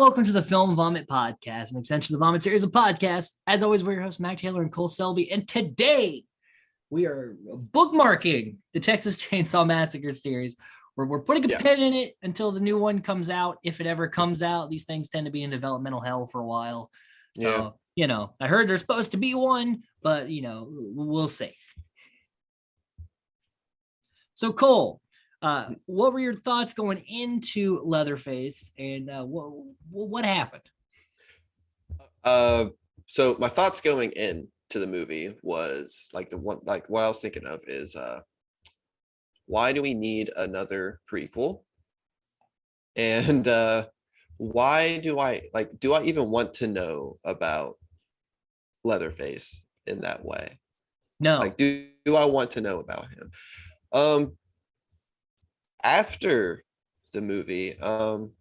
welcome to the Film Vomit Podcast, an extension of the Vomit series of podcasts. As always, we're your hosts, Mac Taylor and Cole Selby, and today we are bookmarking the Texas Chainsaw Massacre series. We're putting a pin in it until the new one comes out, if it ever comes out. These things tend to be in developmental hell for a while. So, I heard there's supposed to be one, but, we'll see. So, Cole, what were your thoughts going into Leatherface, and what happened? So my thoughts going into the movie was what I was thinking of is why do we need another prequel? And why do I even want to know about Leatherface in that way? No. Do I want to know about him? After the movie, I'm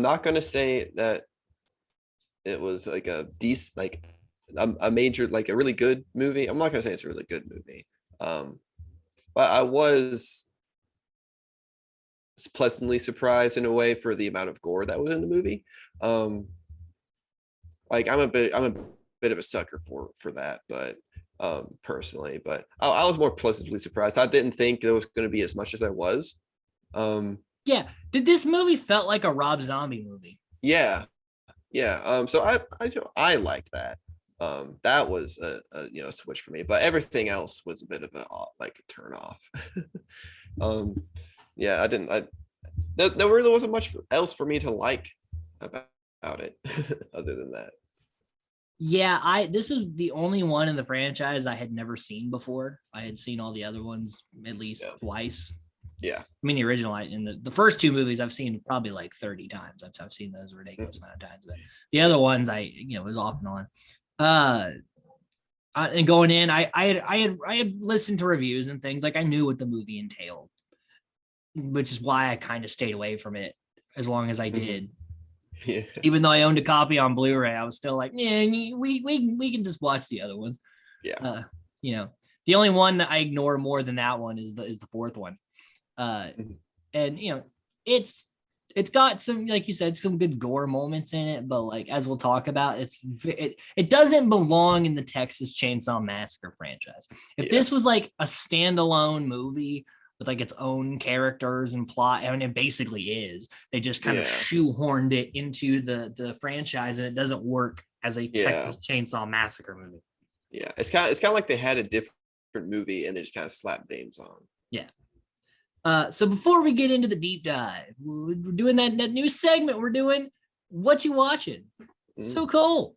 not gonna say that it was like a decent, a major, a really good movie. I'm not gonna say it's a really good movie. But I was pleasantly surprised in a way for the amount of gore that was in the movie. I'm a bit of a sucker for that, but personally, but I was more pleasantly surprised. I didn't think there was going to be as much as I was. Did this movie felt like a Rob Zombie movie? So I liked that. That was a switch for me, but everything else was a bit of a turn off. There really wasn't much else for me to like about it other than that. This is the only one in the franchise I had never seen before. I had seen all the other ones at least twice. Yeah. I mean, the original, in the first two movies I've seen probably 30 times. I've seen those ridiculous amount of times, but the other ones was off and on. And going in, I had listened to reviews and things, I knew what the movie entailed, which is why I kind of stayed away from it as long as I did. Yeah. Even though I owned a copy on Blu-ray, I was still we can just watch the other ones. Yeah. The only one that I ignore more than that one is the fourth one. And it's got some, like you said, some good gore moments in it, but as we'll talk about, it doesn't belong in the Texas Chainsaw Massacre franchise. If this was a standalone movie with its own characters and plot, and it basically is, they just kind of shoehorned it into the franchise, and it doesn't work as a Texas Chainsaw Massacre movie. Yeah, it's kind of like they had a different movie and they just kind of slapped names on. Yeah. So before we get into the deep dive, we're doing that new segment. We're doing What You Watching. So Cole,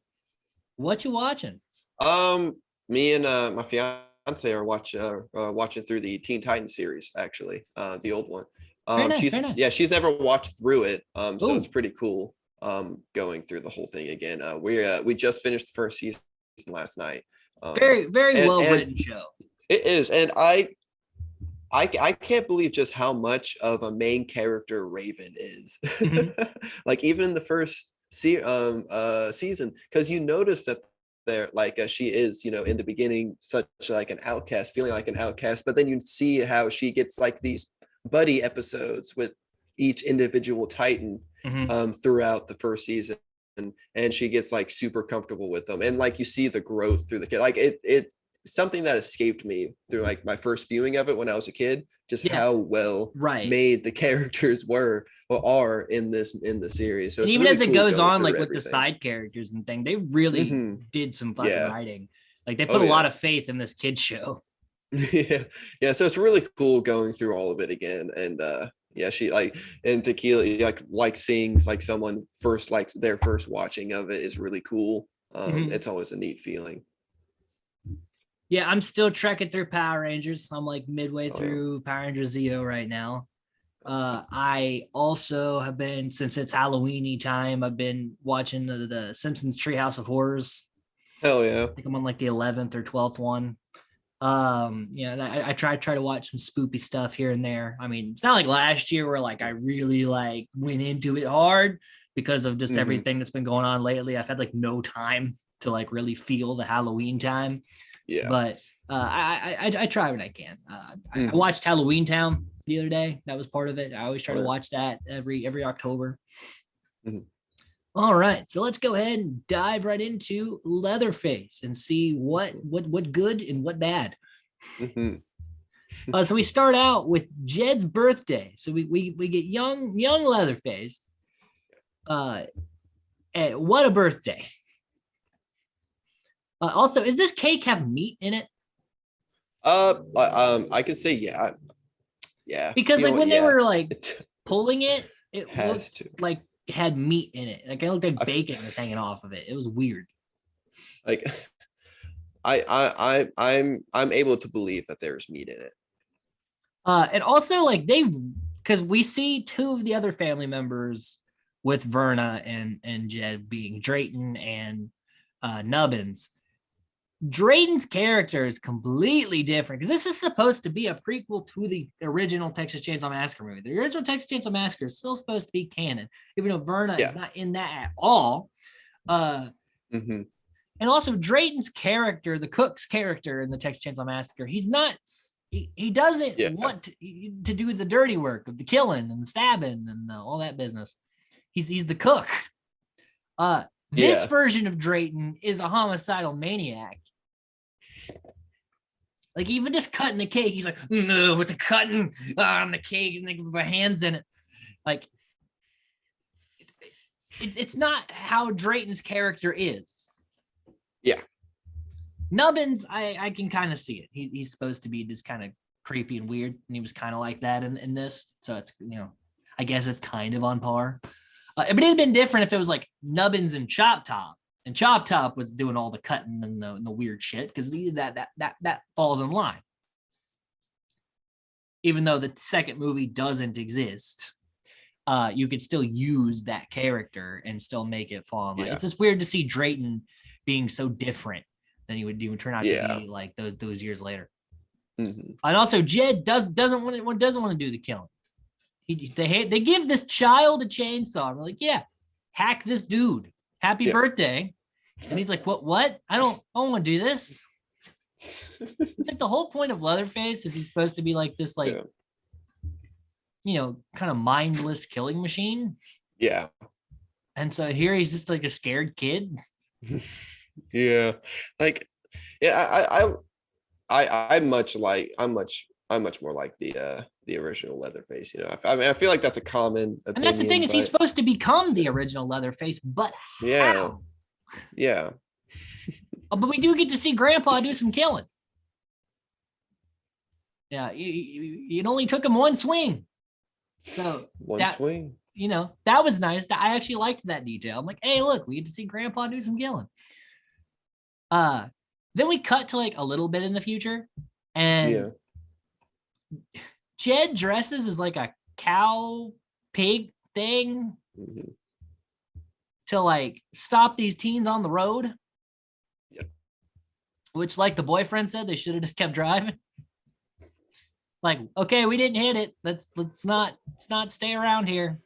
what you watching? Me and my fiance are watching through the Teen Titans series, actually, the old one. Very nice. She's never watched through it, so it's pretty cool going through the whole thing again. We just finished the first season last night. Very well written show. It is, and I can't believe just how much of a main character Raven is. Even in the first season, because you notice that there, she is, in the beginning, such an outcast, feeling like an outcast, but then you see how she gets these buddy episodes with each individual Titan throughout the first season, and she gets super comfortable with them, and you see the growth through the kid. It's something that escaped me through my first viewing of it when I was a kid, just how well made the characters are in the series. So even really as it goes on, with everything. The side characters and thing, they really did some fucking writing. They put a lot of faith in this kid show. Yeah. So it's really cool going through all of it again, and she and Tequila seeing someone first, their first watching of it is really cool. It's always a neat feeling. Yeah, I'm still trekking through Power Rangers. I'm midway through Power Rangers Zeo right now. I also have been, since it's Halloween-y time, I've been watching the Simpsons Treehouse of Horrors. Hell yeah. I think I'm on the 11th or 12th one. I try to watch some spoopy stuff here and there. I mean, it's not like last year where I really went into it hard because of just everything that's been going on lately. I've had no time to really feel the Halloween time. Yeah. But I try when I can. I watched Halloween Town the other day. That was part of it. I always try to watch that every October. Mhm. All right, so let's go ahead and dive right into Leatherface and see what good and what bad. Mhm. So we start out with Jed's birthday. So we get young Leatherface. And what a birthday! Also, is this cake have meat in it? I could say yeah, yeah. Because You know like what? when they Yeah, were like it pulling it, it has looked to. like it had meat in it. Like it looked like I f- bacon was hanging off of it. It was weird. like I'm able to believe that there's meat in it. And also like because we see two of the other family members with Verna and Jed being Drayton and Nubbins. Drayton's character is completely different because this is supposed to be a prequel to the original Texas Chainsaw Massacre movie. The original Texas Chainsaw Massacre is still supposed to be canon, even though Verna is Yeah. not in that at all. Hmm. And also Drayton's character, the cook's character in the Texas Chainsaw Massacre, he's not. He doesn't Yeah. want to do the dirty work of the killing and the stabbing and all that business. He's the cook. This Yeah. version of Drayton is a homicidal maniac. Like even just cutting the cake, he's like, no, with the cutting on the cake and like my hands in it. Like it's not how Drayton's character is. Yeah. Nubbins, I can kind of see it. He's supposed to be just kind of creepy and weird, and he was kind of like that in this. So it's I guess it's kind of on par. But it'd have been different if it was like Nubbins and Chop Top, and Chop Top was doing all the cutting and the weird shit because that falls in line. Even though the second movie doesn't exist, you could still use that character and still make it fall in line. Yeah. It's just weird to see Drayton being so different than he would turn out to be like those years later. Mm-hmm. And also, Jed doesn't want to do the killing. They give this child a chainsaw. We're like, yeah, hack this dude. Happy birthday. And he's like, what? I don't want to do this. Like the whole point of Leatherface is he's supposed to be like this, like, kind of mindless killing machine. Yeah. And so here he's just like a scared kid. Yeah. Like, yeah, I'm much more like the original Leatherface. I mean, I feel like that's a common opinion. And that's the thing is he's supposed to become the original Leatherface, but how? Yeah. But we do get to see Grandpa do some killing. Yeah, it only took him one swing. So one swing. That was nice. I actually liked that detail. I'm like, hey, look, we get to see Grandpa do some killing. Then we cut to like a little bit in the future, and Jed dresses as like a cow pig thing to like stop these teens on the road. Which, like the boyfriend said, they should have just kept driving. Like, okay, we didn't hit it. Let's not stay around here.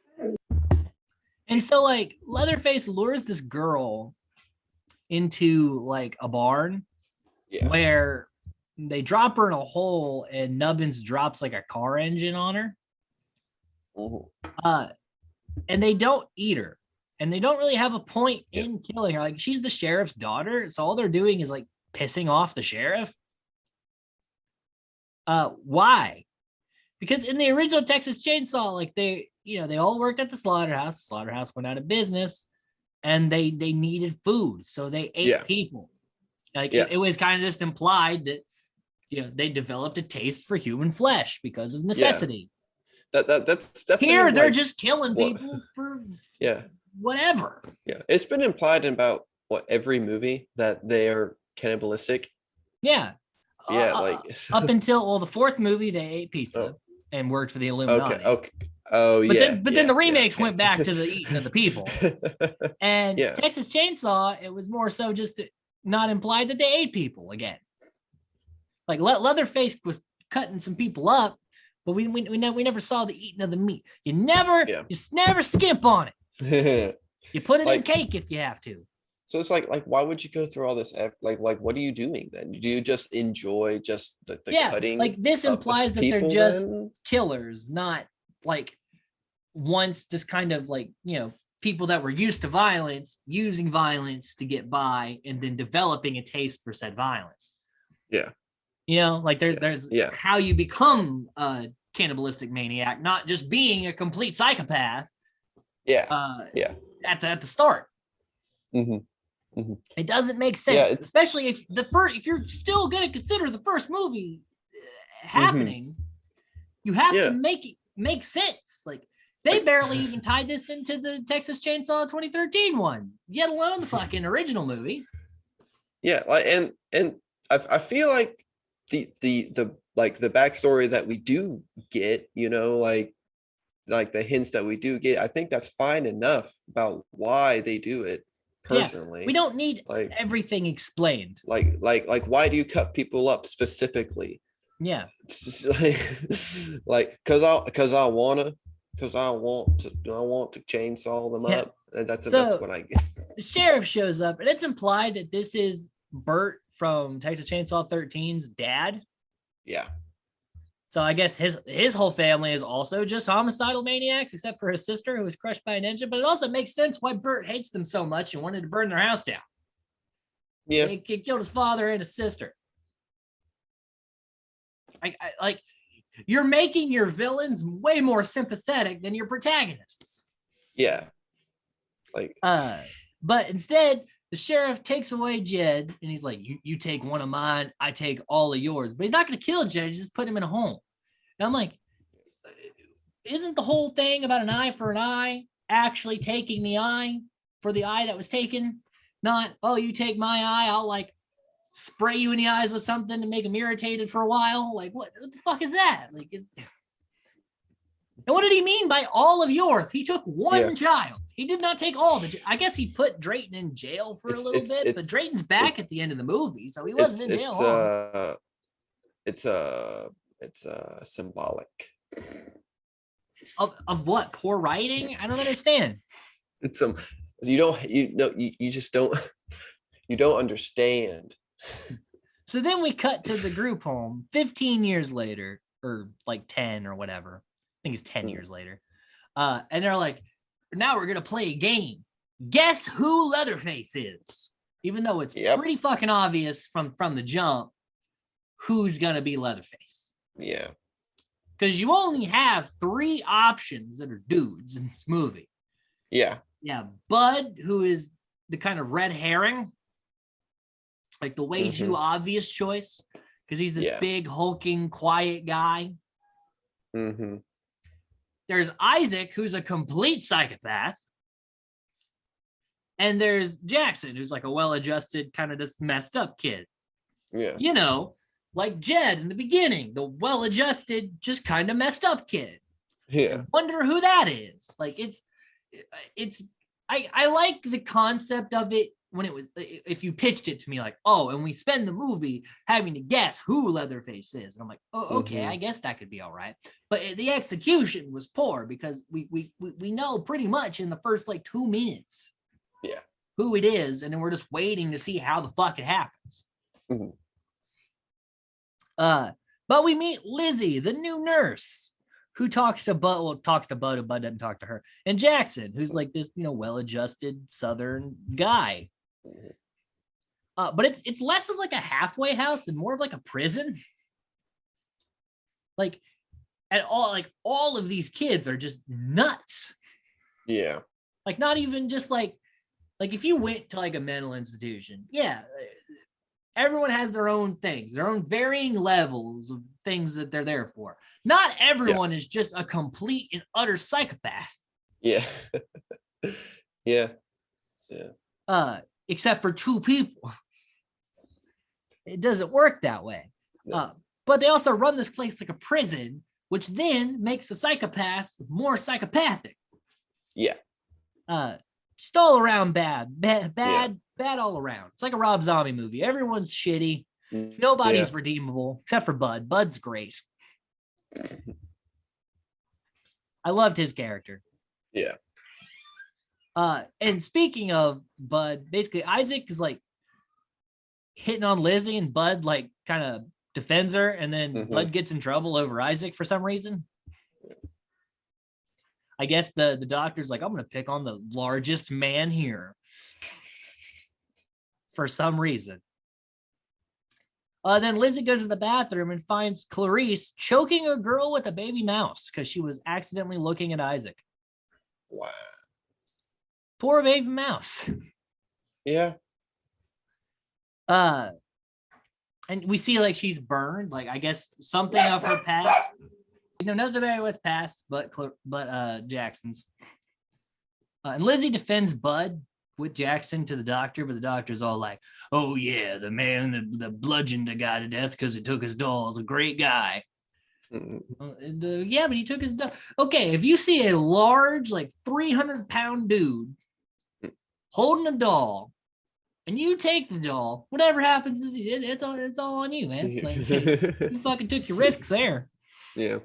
And so like Leatherface lures this girl into like a barn where they drop her in a hole and Nubbins drops like a car engine on her. And they don't eat her. And they don't really have a point in killing her. Like she's the sheriff's daughter. So all they're doing is like pissing off the sheriff. Why? Because in the original Texas Chainsaw, like they all worked at the slaughterhouse. The slaughterhouse went out of business and they needed food. So they ate people. Like it was kind of just implied that they developed a taste for human flesh because of necessity. That's definitely here they're just killing people for whatever. Yeah, it's been implied in about every movie that they are cannibalistic. Up until the fourth movie they ate pizza and worked for the Illuminati. But then the remakes went back to the eating of the people. And Texas Chainsaw, it was more so just not implied that they ate people again. Like Leatherface was cutting some people up, but we never saw the eating of the meat. You never skimp on it. You put it in cake if you have to. So it's like why would you go through all this effort? Like what are you doing then? Do you just enjoy just the cutting? Like this implies that they're just killers, not like once just kind of like people that were used to violence using violence to get by and then developing a taste for said violence. Yeah. You know, like there's how you become a cannibalistic maniac, not just being a complete psychopath. Yeah. At the start. It doesn't make sense, especially if you're still going to consider the first movie happening, you have to make it make sense. Like they barely even tied this into the Texas Chainsaw 2013 one, yet alone the fucking original movie. Yeah, like and I feel like the like the backstory that we do get, you know, like the hints that we do get, I think that's fine enough about why they do it. Personally, we don't need like everything explained. Like why do you cut people up specifically? Yeah, like because I want to chainsaw them up. That's what I guess. The sheriff shows up, and it's implied that this is Bert from Texas Chainsaw 13's dad. Yeah. So I guess his whole family is also just homicidal maniacs, except for his sister who was crushed by an engine. But it also makes sense why Bert hates them so much and wanted to burn their house down. Yeah, he killed his father and his sister. I like you're making your villains way more sympathetic than your protagonists. Yeah, like but instead the sheriff takes away Jed and he's like, you take one of mine, I take all of yours. But he's not going to kill Jed, he's just put him in a home. And I'm like, isn't the whole thing about an eye for an eye actually taking the eye for the eye that was taken? Not, oh, you take my eye, I'll like spray you in the eyes with something to make them irritated for a while. Like, what the fuck is that? Like, it's... And what did he mean by all of yours? He took one child. He did not take all the. I guess he put Drayton in jail for a little bit, but Drayton's back at the end of the movie, so he wasn't in jail. It's symbolic. Of what? Poor writing? I don't understand. It's you just don't you don't understand. So then we cut to the group home 15 years later, or like 10 or whatever. I think it's 10 years later. And they're like, now we're going to play a game. Guess who Leatherface is? Even though it's pretty fucking obvious from the jump who's going to be Leatherface. Yeah. Because you only have 3 options that are dudes in this movie. Yeah. Yeah. Bud, who is the kind of red herring. Like the way too obvious choice. Because he's this big, hulking, quiet guy. Mm-hmm. There's Isaac, who's a complete psychopath. And there's Jackson, who's like a well-adjusted, kind of just messed up kid. Yeah. You know, like Jed in the beginning, the well-adjusted, just kind of messed up kid. Yeah. I wonder who that is. Like I like the concept of it when it was, if you pitched it to me like, oh, and we spend the movie having to guess who Leatherface is. And I'm like, oh, okay, I guess that could be all right. But the execution was poor because we know pretty much in the first like 2 minutes who it is. And then we're just waiting to see how the fuck it happens. But we meet Lizzie, the new nurse, who talks to Bud, and Bud doesn't talk to her. And Jackson, who's like this, well-adjusted Southern guy. But it's less of like a halfway house and more of like a prison. Like all of these kids are just nuts. Yeah. Like not even just like if you went to like a mental institution, everyone has their own things, their own varying levels of things that they're there for. Not everyone is just a complete and utter psychopath. Yeah. Yeah. Except for 2 people. It doesn't work that way. No. But they also run this place like a prison, which then makes the psychopaths more psychopathic. Yeah. Just all around bad all around. It's like a Rob Zombie movie. Everyone's shitty. Nobody's redeemable except for Bud. Bud's great. I loved his character. Yeah. And speaking of Bud, basically Isaac is like hitting on Lizzie and Bud like kind of defends her, and then Bud gets in trouble over Isaac for some reason. I guess the doctor's like, I'm gonna pick on the largest man here for some reason. Then Lizzie goes to the bathroom and finds Clarice choking a girl with a baby mouse because she was accidentally looking at Isaac. Wow. Poor baby mouse. Yeah. And we see like she's burned, like I guess something of her past. Nothing about what's past, but Jackson's. And Lizzie defends Bud with Jackson to the doctor, but the doctor's all like, "Oh yeah, the man that bludgeoned the guy to death because he took his doll is a great guy." Yeah, but he took his doll. Okay, if you see a large, like 300-pound dude holding a doll, and you take the doll, whatever happens is it's all on you, man. Like, you fucking took your risks there. Yeah.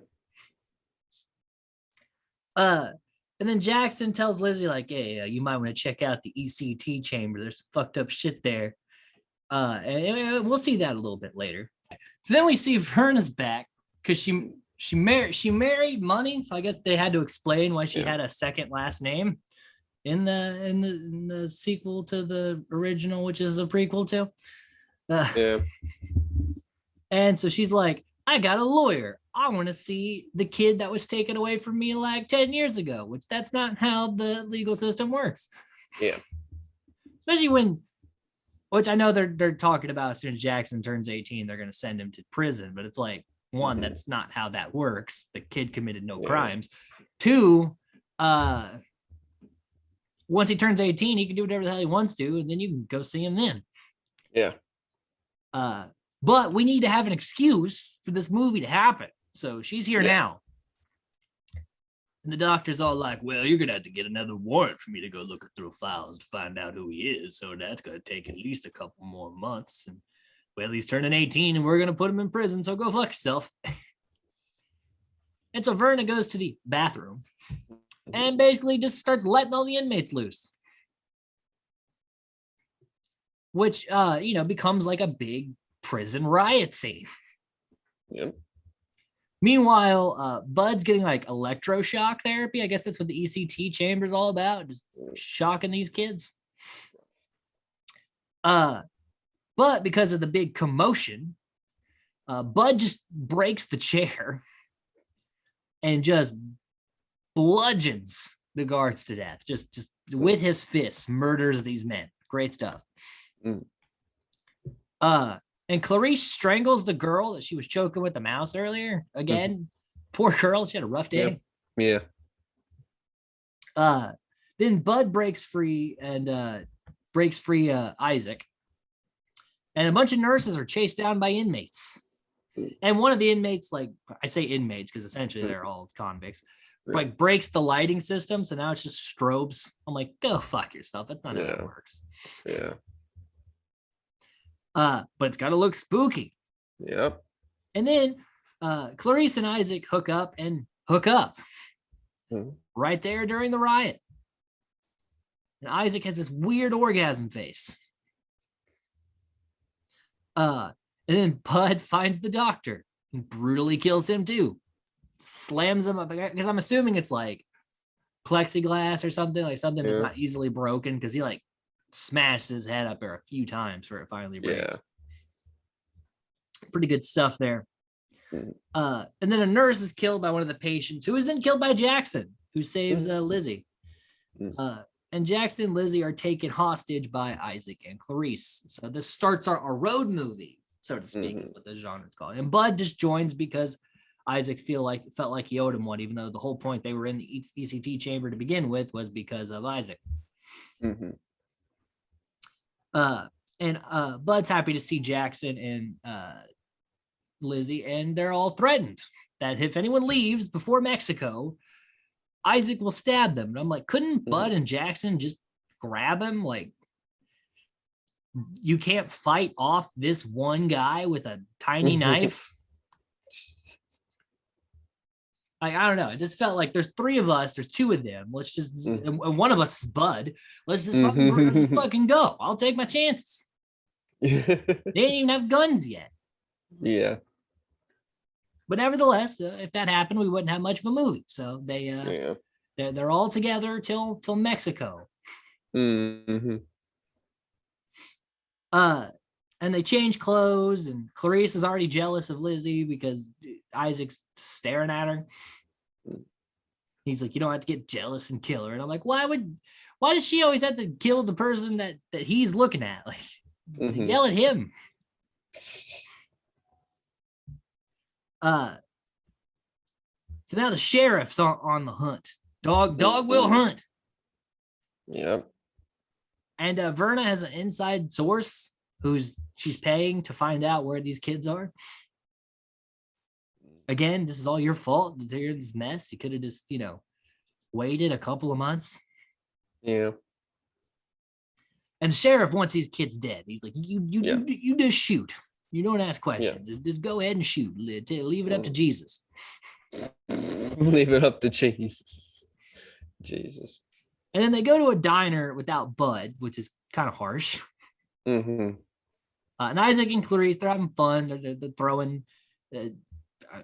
And then Jackson tells Lizzie, like, hey, you might want to check out the ECT chamber. There's some fucked up shit there. And we'll see that a little bit later. So then we see Verna's back because she married Money. So I guess they had to explain why she had a second last name in the sequel to the original, which is a prequel to. Yeah. And so she's like, I got a lawyer. I want to see the kid that was taken away from me like 10 years ago, which that's not how the legal system works. Yeah. Especially which I know they're talking about as soon as Jackson turns 18, they're going to send him to prison, but it's like, one, that's not how that works. The kid committed no crimes. Two, once he turns 18, he can do whatever the hell he wants to, and then you can go see him then. Yeah. But we need to have an excuse for this movie to happen. So she's here now. And the doctor's all like, well, you're going to have to get another warrant for me to go look through files to find out who he is. So that's going to take at least a couple more months. And well, he's turning 18 and we're going to put him in prison. So go fuck yourself. And so Verna goes to the bathroom and basically just starts letting all the inmates loose. Which, becomes like a big prison riot scene. Yep. Meanwhile, Bud's getting like electroshock therapy. I guess that's what the ECT chamber is all about, just shocking these kids. But because of the big commotion, Bud just breaks the chair and just bludgeons the guards to death. Just with his fists, murders these men. Great stuff. And Clarice strangles the girl that she was choking with the mouse earlier. Again, poor girl. She had a rough day. Yeah. Then Bud breaks free Isaac. And a bunch of nurses are chased down by inmates. And one of the inmates, like I say inmates because essentially they're all convicts, like breaks the lighting system. So now it's just strobes. I'm like, go fuck yourself. That's not how it works. Yeah. But it's got to look spooky. Yep. And then Clarice and Isaac hook up right there during the riot. And Isaac has this weird orgasm face. And then Bud finds the doctor and brutally kills him too. Slams him up because I'm assuming it's like plexiglass or something, like something that's not easily broken because he like smashed his head up there a few times for it finally breaks. Yeah. Pretty good stuff there. And then a nurse is killed by one of the patients who is then killed by Jackson, who saves Lizzie. And Jackson and Lizzie are taken hostage by Isaac and Clarice. So this starts our road movie, so to speak, is what the genre is called. And Bud just joins because Isaac felt like he owed him one, even though the whole point they were in the ECT chamber to begin with was because of Isaac. And Bud's happy to see Jackson and Lizzie, and they're all threatened that if anyone leaves before Mexico, Isaac will stab them. And I'm like, couldn't Bud and Jackson just grab him? Like, you can't fight off this one guy with a tiny knife. Like, I don't know. It just felt like there's three of us. There's two of them. Let's just, and one of us is Bud. Let's just fucking go. I'll take my chances. They didn't even have guns yet. Yeah. But nevertheless, if that happened, we wouldn't have much of a movie. So they They're all together till Mexico. Mm-hmm. And they change clothes, and Clarice is already jealous of Lizzie because Isaac's staring at her. He's like, you don't have to get jealous and kill her. And I'm like, why does she always have to kill the person that he's looking at? Like, yell at him. So now the sheriff's on the hunt. Dog will hunt. Yep. And Verna has an inside source she's paying to find out where these kids are. Again, this is all your fault that they're in this mess. You could have just, waited a couple of months. Yeah. And the sheriff wants these kids dead. He's like, you just shoot. You don't ask questions. Yeah. Just go ahead and shoot. Leave it up to Jesus. Leave it up to Jesus. Jesus. And then they go to a diner without Bud, which is kind of harsh. Mm-hmm. And Isaac and Clarice, they're having fun. They're throwing, I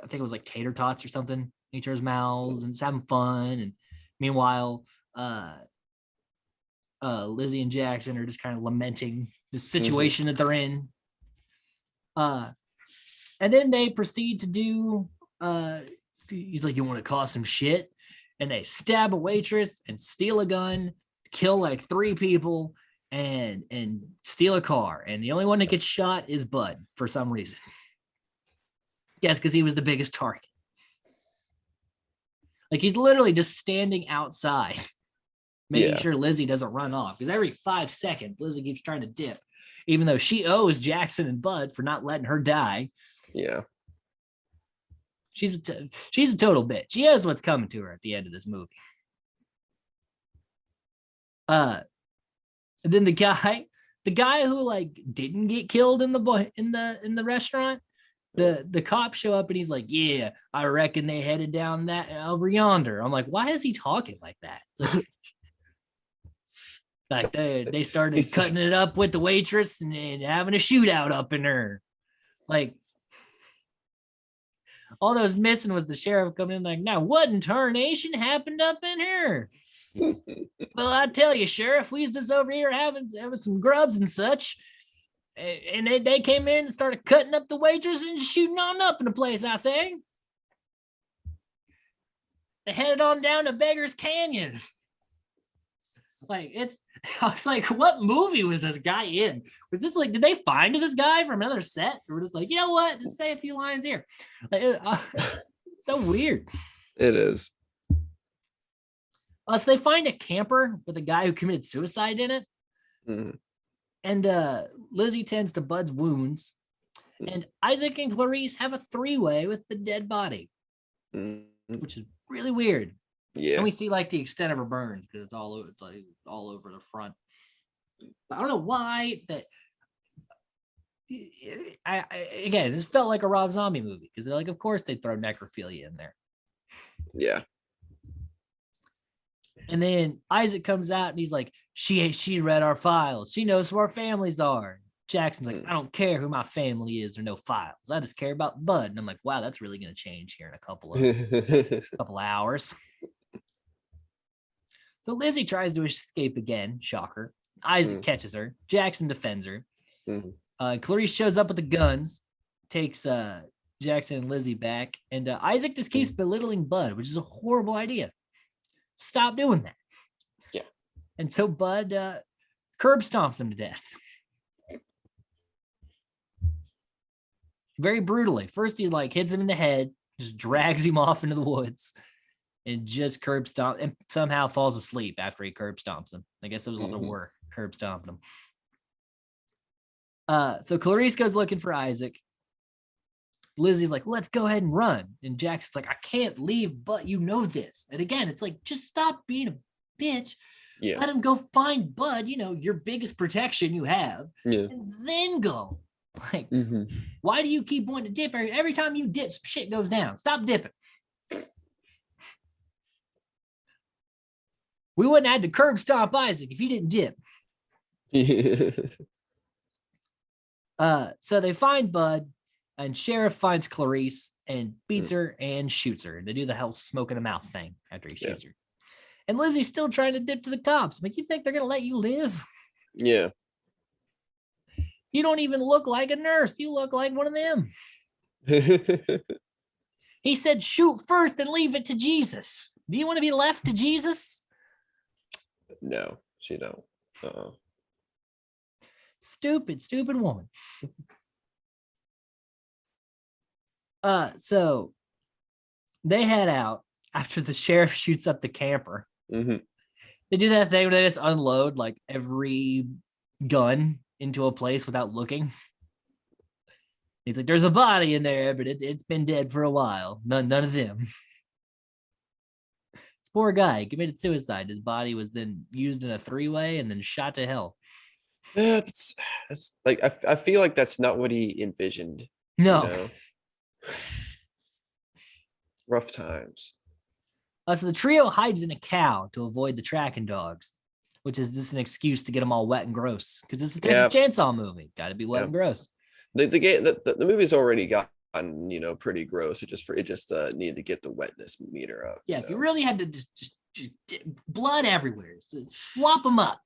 think it was like tater tots or something in each other's mouths, and it's having fun. And meanwhile, Lizzie and Jackson are just kind of lamenting the situation that they're in. And then they proceed to do, he's like, you want to cause some shit? And they stab a waitress and steal a gun, kill like 3 people, and steal a car. And the only one that gets shot is Bud for some reason. Yes, because he was the biggest target. Like, he's literally just standing outside, making sure Lizzie doesn't run off. Because every 5 seconds, Lizzie keeps trying to dip, even though she owes Jackson and Bud for not letting her die. Yeah. She's a total bitch. She knows what's coming to her at the end of this movie. And then the guy who like didn't get killed in the restaurant, the cops show up and he's like, yeah, I reckon they headed down that over yonder. I'm like, why is he talking like that? It's like they started cutting it up with the waitress and having a shootout up in her. Like, all that was missing was the sheriff coming in like, now what in tarnation happened up in here? Well, I tell you, Sheriff, we was just over here having some grubs and such. And they came in and started cutting up the waitress and shooting on up in the place, I say. They headed on down to Beggar's Canyon. Like, I was like, what movie was this guy in? Was this like, did they find this guy from another set? Or just like, you know what? Just say a few lines here. Like, so weird. It is. So they find a camper with a guy who committed suicide in it. Mm-hmm. And Lizzie tends to Bud's wounds. And Isaac and Clarice have a 3-way with the dead body, which is really weird. Yeah. And we see like the extent of her burns because it's like all over the front. But I don't know why that. Again, this felt like a Rob Zombie movie because they're like, of course they throw necrophilia in there. Yeah. And then Isaac comes out and he's like, she read our files. She knows who our families are. Jackson's like, I don't care who my family is or no files. I just care about Bud. And I'm like, wow, that's really going to change here in a couple of hours. So Lizzie tries to escape again. Shocker. Isaac catches her. Jackson defends her. Clarice shows up with the guns, takes Jackson and Lizzie back. And Isaac just keeps belittling Bud, which is a horrible idea. Stop doing that. Yeah. And so Bud curb stomps him to death. Very brutally. First, he like hits him in the head, just drags him off into the woods, and just curb stomp, and somehow falls asleep after he curb stomps him. I guess it was a little work, curb stomping him. So Clarice goes looking for Isaac. Lizzie's like, let's go ahead and run. And Jackson's like, I can't leave, but you know this. And again, it's like, just stop being a bitch. Yeah. Let him go find Bud, your biggest protection you have. Yeah. And then go. Like, why do you keep wanting to dip? Every time you dip, some shit goes down. Stop dipping. We wouldn't have had to curb stomp Isaac if you didn't dip. So they find Bud, and Sheriff finds Clarice and beats her and shoots her. They do the hell smoke in the mouth thing after he shoots her. And Lizzie's still trying to dip to the cops. I'm like, you think they're gonna let you live? Yeah. You don't even look like a nurse. You look like one of them. He said, shoot first and leave it to Jesus. Do you want to be left to Jesus? No, she don't. Stupid woman. So they head out after the sheriff shoots up the camper. Mm-hmm. They do that thing where they just unload like every gun into a place without looking. He's like, there's a body in there, but it's been dead for a while. None of them. This poor guy committed suicide. His body was then used in a 3-way and then shot to hell. Yeah, that's like I feel like that's not what he envisioned. No. You know? Rough times. So the trio hides in a cow to avoid the tracking dogs, which is just an excuse to get them all wet and gross because it's a Texas Chainsaw movie. Got to be wet and gross. The movie's already gotten pretty gross. It just needed to get the wetness meter up. Yeah, if you really had to just blood everywhere, so slop them up.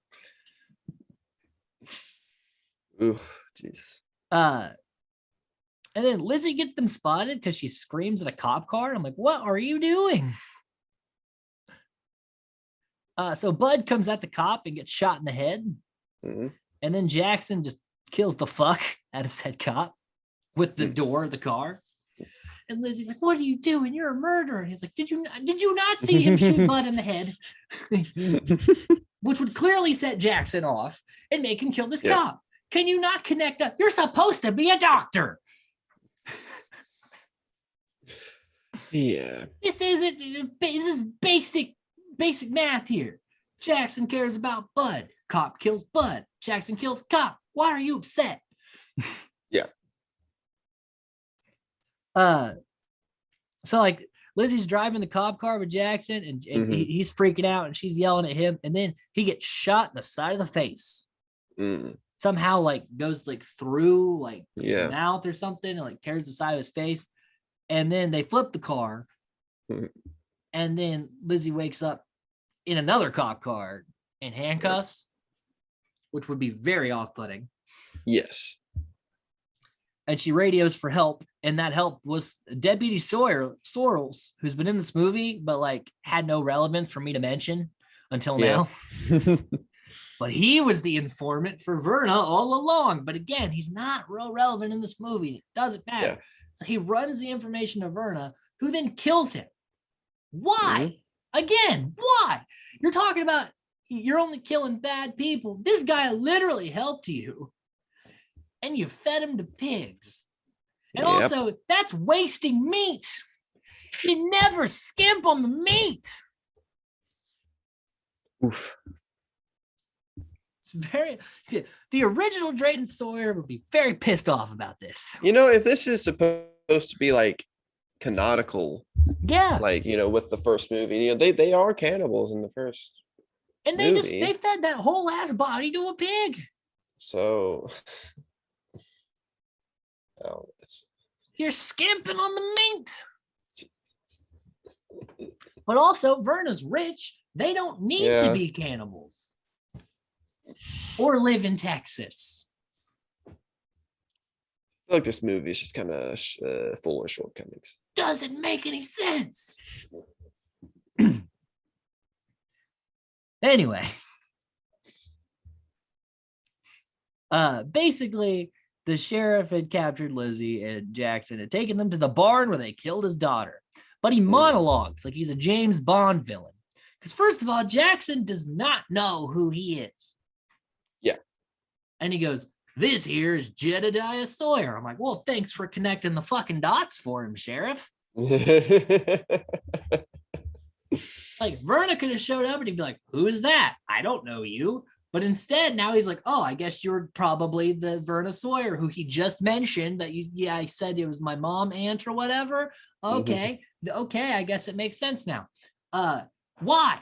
Ooh, Jesus. And then Lizzie gets them spotted because she screams at a cop car. I'm like, what are you doing? So Bud comes at the cop and gets shot in the head. Mm-hmm. And then Jackson just kills the fuck out of said cop with the door of the car. And Lizzie's like, what are you doing? You're a murderer. And he's like, did you not see him shoot Bud in the head? Which would clearly set Jackson off and make him kill this cop. Can you not connect up? You're supposed to be a doctor. Yeah. This is basic math here. Jackson cares about Bud. Cop kills Bud. Jackson kills cop. Why are you upset? Yeah. So like Lizzie's driving the cop car with Jackson and he's freaking out and she's yelling at him. And then he gets shot in the side of the face. Somehow like goes like through like his mouth or something and like tears the side of his face. And then they flip the car. And then Lizzie wakes up in another cop car in handcuffs, which would be very off-putting. Yes. And she radios for help. And that help was Deputy Sorrells, who's been in this movie, but like had no relevance for me to mention until now. But he was the informant for Verna all along. But again, he's not real relevant in this movie. It doesn't matter. Yeah. So he runs the information to Verna, who then kills him. Why? Again, why? You're talking about you're only killing bad people. This guy literally helped you. And you fed him to pigs. And also, that's wasting meat. You never skimp on the meat. Oof. It's the original Drayton Sawyer would be very pissed off about this. If this is supposed to be like canonical, like with the first movie, they are cannibals in the first and they fed that whole ass body to a pig. So you're skimping on the meat. But also Verna's rich. They don't need to be cannibals or live in Texas. I feel like this movie is just kind of full of shortcomings. Doesn't make any sense. Anyway, basically, the sheriff had captured Lizzie and Jackson and taken them to the barn where they killed his daughter. But he monologues like he's a James Bond villain. Because first of all, Jackson does not know who he is. Yeah. And he goes, this here is Jedediah Sawyer. I'm like, well, thanks for connecting the fucking dots for him, Sheriff. Like, Verna could have showed up and he'd be like, who is that? I don't know you. But instead, now he's like, oh, I guess you're probably the Verna Sawyer who he just mentioned that I said it was my mom, aunt, or whatever. Okay. Okay, I guess it makes sense now. Why?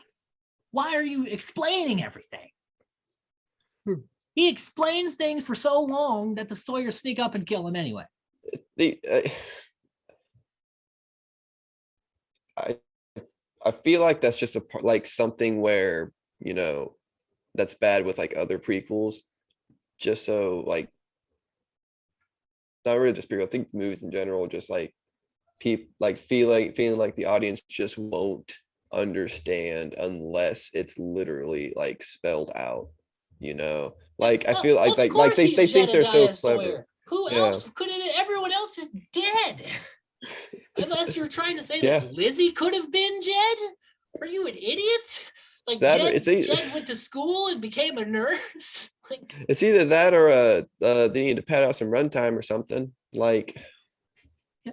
Why are you explaining everything? He explains things for so long that the Sawyers sneak up and kill him anyway. I I feel like that's just like something where, that's bad with like other prequels, just so like not really just prequel. I think movies in general just like people like feeling like the audience just won't understand unless it's literally like spelled out, like I feel Well, of like course they he's think they're so Jedediah clever. Sawyer. Who Yeah. else could it? Everyone else is dead. Unless you're trying to say Yeah, that Lizzie could have been Jed? Are you an idiot? Like that or Jed went to school and became a nurse. Like it's either that or they need to pad out some runtime or something. Like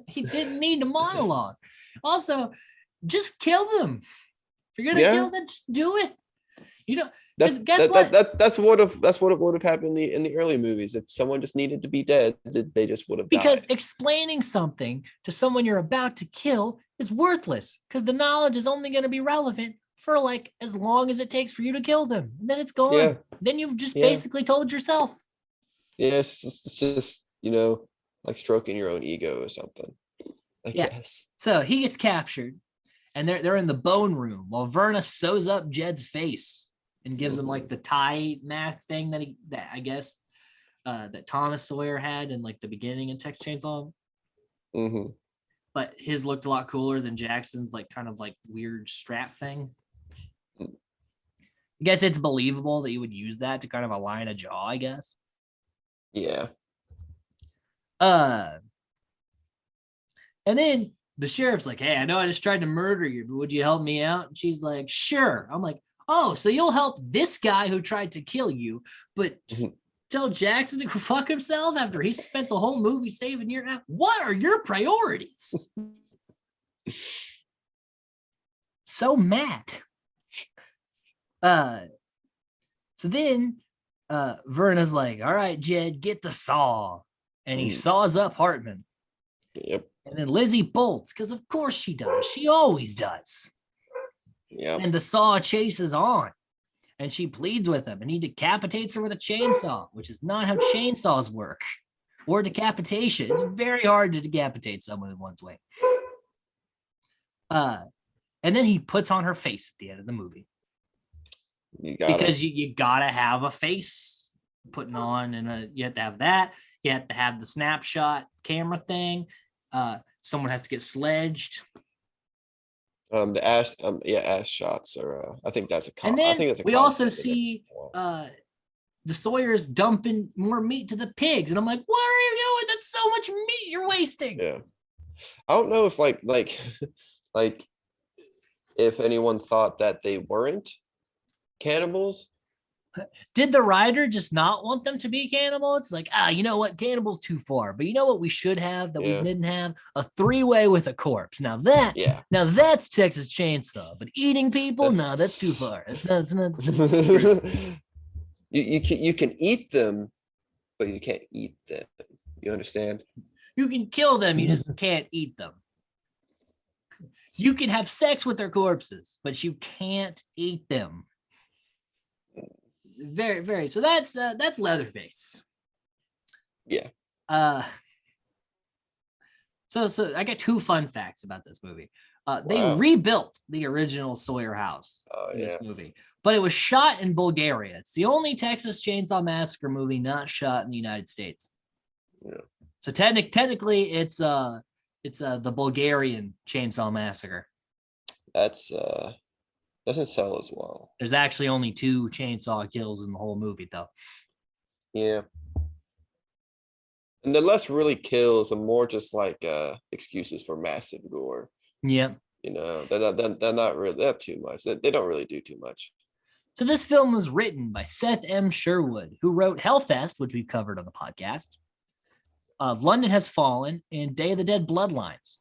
he didn't need a monologue. Also, just kill them. If you're gonna yeah, kill them, just do it. You know, that's guess that, what? that's what would have happened in the early movies. If someone just needed to be dead, they just would have Because died. explaining something to someone you're about to kill is worthless because the knowledge is only going to be relevant for like as long as it takes for you to kill them. And then it's gone. Yeah, Then you've just yeah, basically told yourself. yeah. It's just like stroking your own ego or something, I Yeah. guess. So he gets captured and they're in the bone room while Verna sews up Jed's face and gives him like the tie mask thing that I guess that Thomas Sawyer had in like the beginning of Texas Chainsaw. Mm-hmm. But his looked a lot cooler than Jackson's like kind of like weird strap thing. I guess it's believable that you would use that to kind of align a jaw, I guess. Yeah. And then the sheriff's like, hey, I know I just tried to murder you, but would you help me out? And she's like, sure. I'm like, oh, so you'll help this guy who tried to kill you, but tell Jackson to go fuck himself after he spent the whole movie saving your ass? What are your priorities? So mad. So then Verna's like, all right, Jed, get the saw. And he saws up Hartman. Yep. And then Lizzie bolts, because of course she does. She always does. Yep. And the saw chases on. And she pleads with him, and he decapitates her with a chainsaw, which is not how chainsaws work. Or decapitation. It's very hard to decapitate someone in one's way. And then he puts on her face at the end of the movie. Because you gotta have a face putting on, and you have to have that. You have to have the snapshot camera thing. Someone has to get sledged. The ass shots are. I think that's and then we also see the Sawyers dumping more meat to the pigs, and I'm like, what are you doing? That's so much meat you're wasting. Yeah, I don't know if like like if anyone thought that they weren't cannibals. Did the writer just not want them to be cannibals? It's like, you know what? Cannibals too far. But you know what we should have that we didn't have? A three-way with a corpse. Now that's Texas Chainsaw. But eating people, no, that's too far. It's not. You can eat them, but you can't eat them. You understand? You can kill them, you just can't eat them. You can have sex with their corpses, but you can't eat them. Very, very. So that's Leatherface. Yeah. So I got two fun facts about this movie. They rebuilt the original Sawyer house in this movie, but it was shot in Bulgaria. It's the only Texas Chainsaw Massacre movie not shot in the United States. Yeah. So technically, it's the Bulgarian Chainsaw Massacre. That's doesn't sell as well. There's actually only 2 chainsaw kills in the whole movie, though. Yeah. And the less really kills and more just like excuses for massive gore. Yeah. They're not really that too much. They don't really do too much. So this film was written by Seth M. Sherwood, who wrote Hellfest, which we've covered on the podcast, London Has Fallen, and Day of the Dead Bloodlines.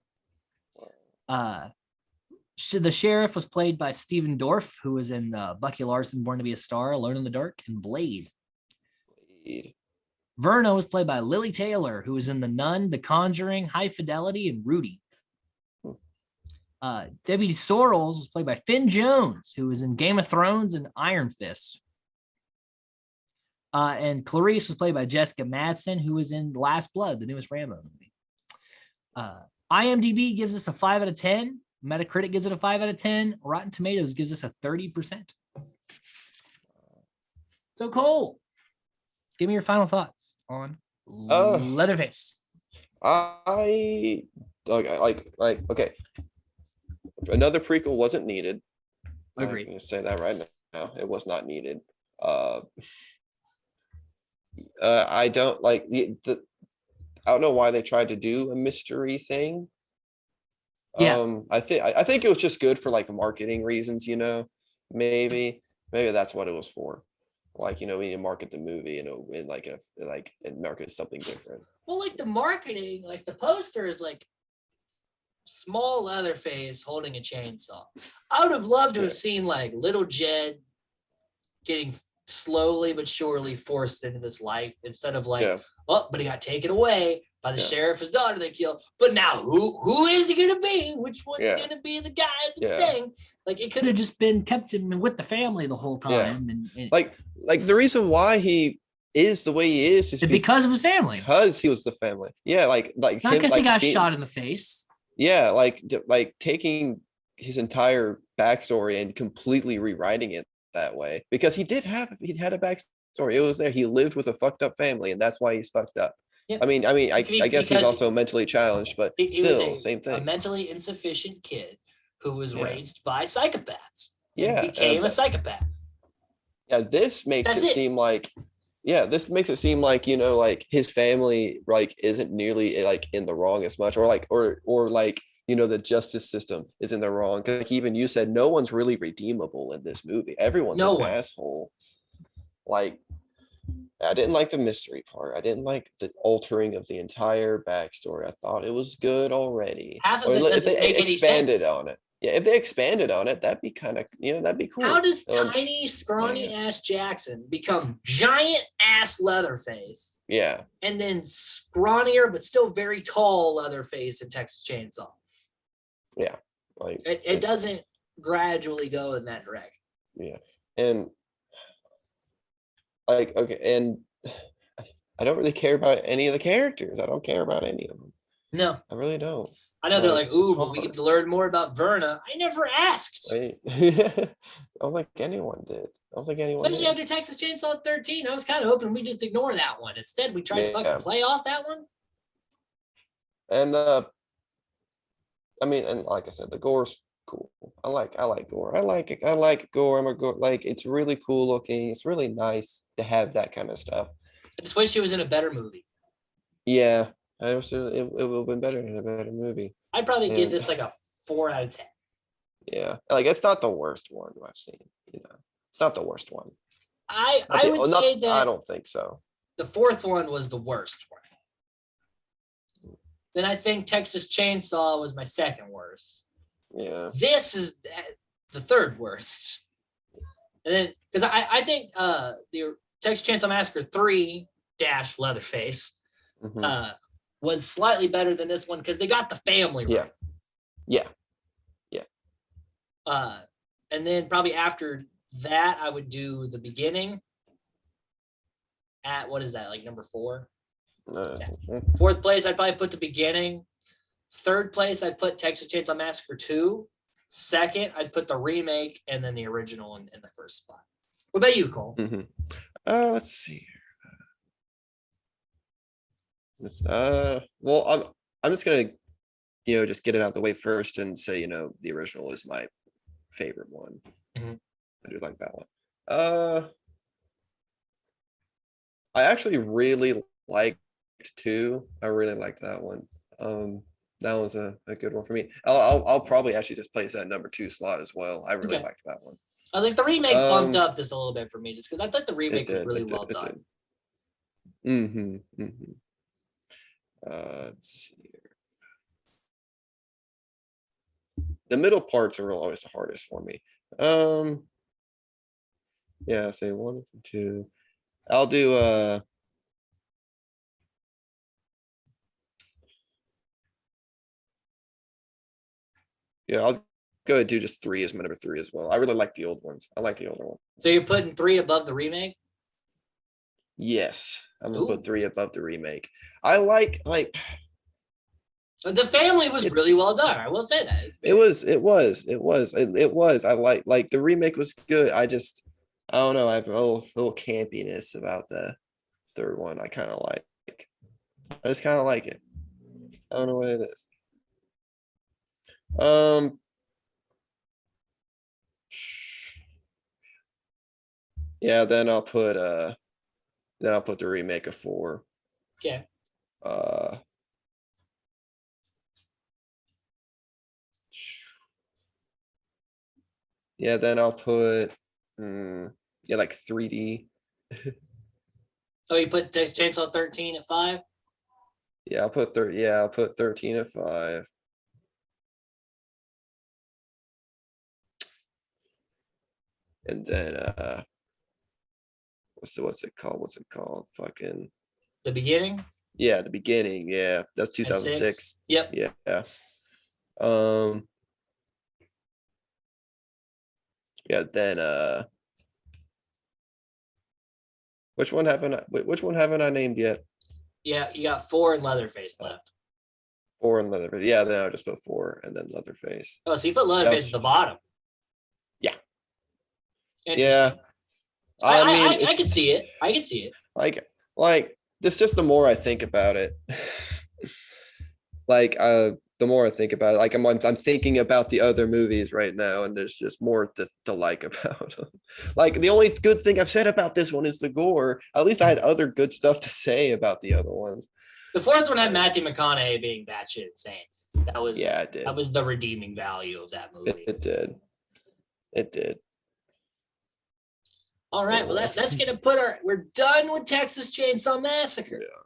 The sheriff was played by Stephen Dorff, who was in Bucky Larson, Born to Be a Star, Alone in the Dark, and Blade. Verna was played by Lily Taylor, who was in The Nun, The Conjuring, High Fidelity, and Rudy. Deputy Sorrells was played by Finn Jones, who was in Game of Thrones and Iron Fist. And Clarice was played by Jessica Madsen, who was in Last Blood, the newest Rambo movie. IMDb gives us a 5 out of 10. Metacritic gives it a 5 out of 10. Rotten Tomatoes gives us a 30%. So Cole, give me your final thoughts on Leatherface. I okay. Another prequel wasn't needed. Agreed. I'm gonna say that right now. It was not needed. I don't like I don't know why they tried to do a mystery thing. Yeah. I think it was just good for like marketing reasons, maybe that's what it was for. Like, we need to market the movie, and market something different. Well, like the marketing, like the poster is like small Leatherface holding a chainsaw. I would have loved to have seen like little Jed getting slowly but surely forced into this life instead of like, but he got taken away by the sheriff, his daughter they killed. But now who is he gonna be? Which one's gonna be the guy at the thing? Like it could have just been kept him with the family the whole time. And like the reason why he is the way he is because of his family. Because he was the family. Yeah, like not because he got shot in the face. Yeah, like taking his entire backstory and completely rewriting it that way, because he had a backstory. It was there. He lived with a fucked up family, and that's why he's fucked up. Yep. I guess he's also mentally challenged, but still, same thing. A mentally insufficient kid who was raised by psychopaths. Yeah, became a psychopath. Yeah, this makes it seem like. Yeah, this makes it seem like, like his family like isn't nearly like in the wrong as much, or like the justice system is in the wrong. Like even you said, no one's really redeemable in this movie. Everyone's an asshole. Like, I didn't like the mystery part. I didn't like the altering of the entire backstory. I thought it was good already. Half of it doesn't make any sense. On it. Yeah, if they expanded on it, that'd be kind of, that'd be cool. How does tiny, scrawny ass Jackson become giant ass Leatherface? Yeah. And then scrawnier, but still very tall Leatherface in Texas Chainsaw? Yeah. Like it doesn't gradually go in that direction. Yeah. And like, okay. And I don't really care about any of the characters. I don't care about any of them. No. I really don't. I know they're like, ooh, but we get to learn more about Verna. I never asked. Right. I don't think anyone did. Especially after Texas Chainsaw 13, I was kind of hoping we just ignore that one. Instead, we tried to fucking play off that one. And and like I said, the gore's cool. I like gore. I like gore. I'm a gore. Like, it's really cool looking. It's really nice to have that kind of stuff. I just wish it was in a better movie. Yeah. It would have been better in a better movie. I'd probably give this like a 4 out of 10. Yeah, like it's not the worst one I've seen. It's not the worst one. I would say that I don't think so. The fourth one was the worst one. Then I think Texas Chainsaw was my second worst. Yeah. This is the third worst. And then because I think the Texas Chainsaw Massacre 3 - Leatherface. Mm-hmm. Was slightly better than this one because they got the family right. Yeah. And then probably after that, I would do The Beginning at, what is that, like number 4? Fourth place, I'd probably put The Beginning. Third place, I'd put Texas Chainsaw Massacre 2. Second, I'd put the remake and then the original in the first spot. What about you, Cole? Mm-hmm. Let's see. Well, I'm just gonna, just get it out of the way first and say, the original is my favorite one. Mm-hmm. I do like that one. I actually really liked 2. I really liked that one. That was a good one for me. I'll probably actually just place that number 2 slot as well. I really liked that one. I was like, the remake bumped up just a little bit for me, just because I thought the remake was really well done. Mm-hmm. Mm-hmm. Let's see here. The middle parts are always the hardest for me. Yeah, say 1 and 2. I'll do I'll go ahead and do just 3 as my number 3 as well. I really like the old ones. I like the older ones. So you're putting 3 above the remake? Yes, I'm gonna put 3 above the remake. I like The family was really well done. I will say that. It was. I like the remake was good. I don't know. I have a little campiness about the third one. I kind of like. I just kind of like it. I don't know what it is. Yeah, then I'll put the remake of 4. Okay. Yeah, then I'll put like 3D. Oh, you put Chainsaw 13 at 5? Yeah, I'll put 13 at 5. And then what's it called? Fucking The Beginning? yeah, The Beginning. Yeah, that's 2006. Yep. Yeah. Yeah, then which one haven't I named yet? Yeah, you got 4 and Leatherface left. 4 and Leatherface. Yeah, then I'll just put 4 and then Leatherface. Oh, so you put Leatherface at the bottom. Yeah. Interesting. Yeah. I mean, I can see it. I can see it. Like this. Just the more I think about it, the more I think about it, like I'm thinking about the other movies right now, and there's just more to like about them. Like the only good thing I've said about this one is the gore. At least I had other good stuff to say about the other ones. The 4th one had Matthew McConaughey being batshit insane. That was it did. That was the redeeming value of that movie. It did. All right, well that's gonna we're done with Texas Chainsaw Massacre. Yeah.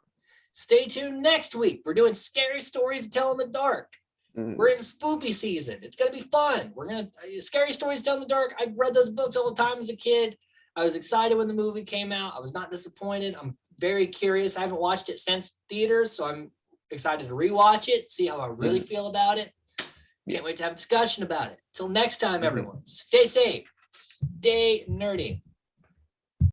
Stay tuned next week. We're doing scary stories to tell in the dark. We're in spoopy season. It's gonna be fun. We're gonna scary stories to tell in the dark. I read those books all the time as a kid. I was excited when the movie came out. I was not disappointed. I'm very curious. I haven't watched it since theaters, so I'm excited to rewatch it, see how I really feel about it. Can't wait to have a discussion about it. Till next time, everyone. Stay safe. Stay nerdy.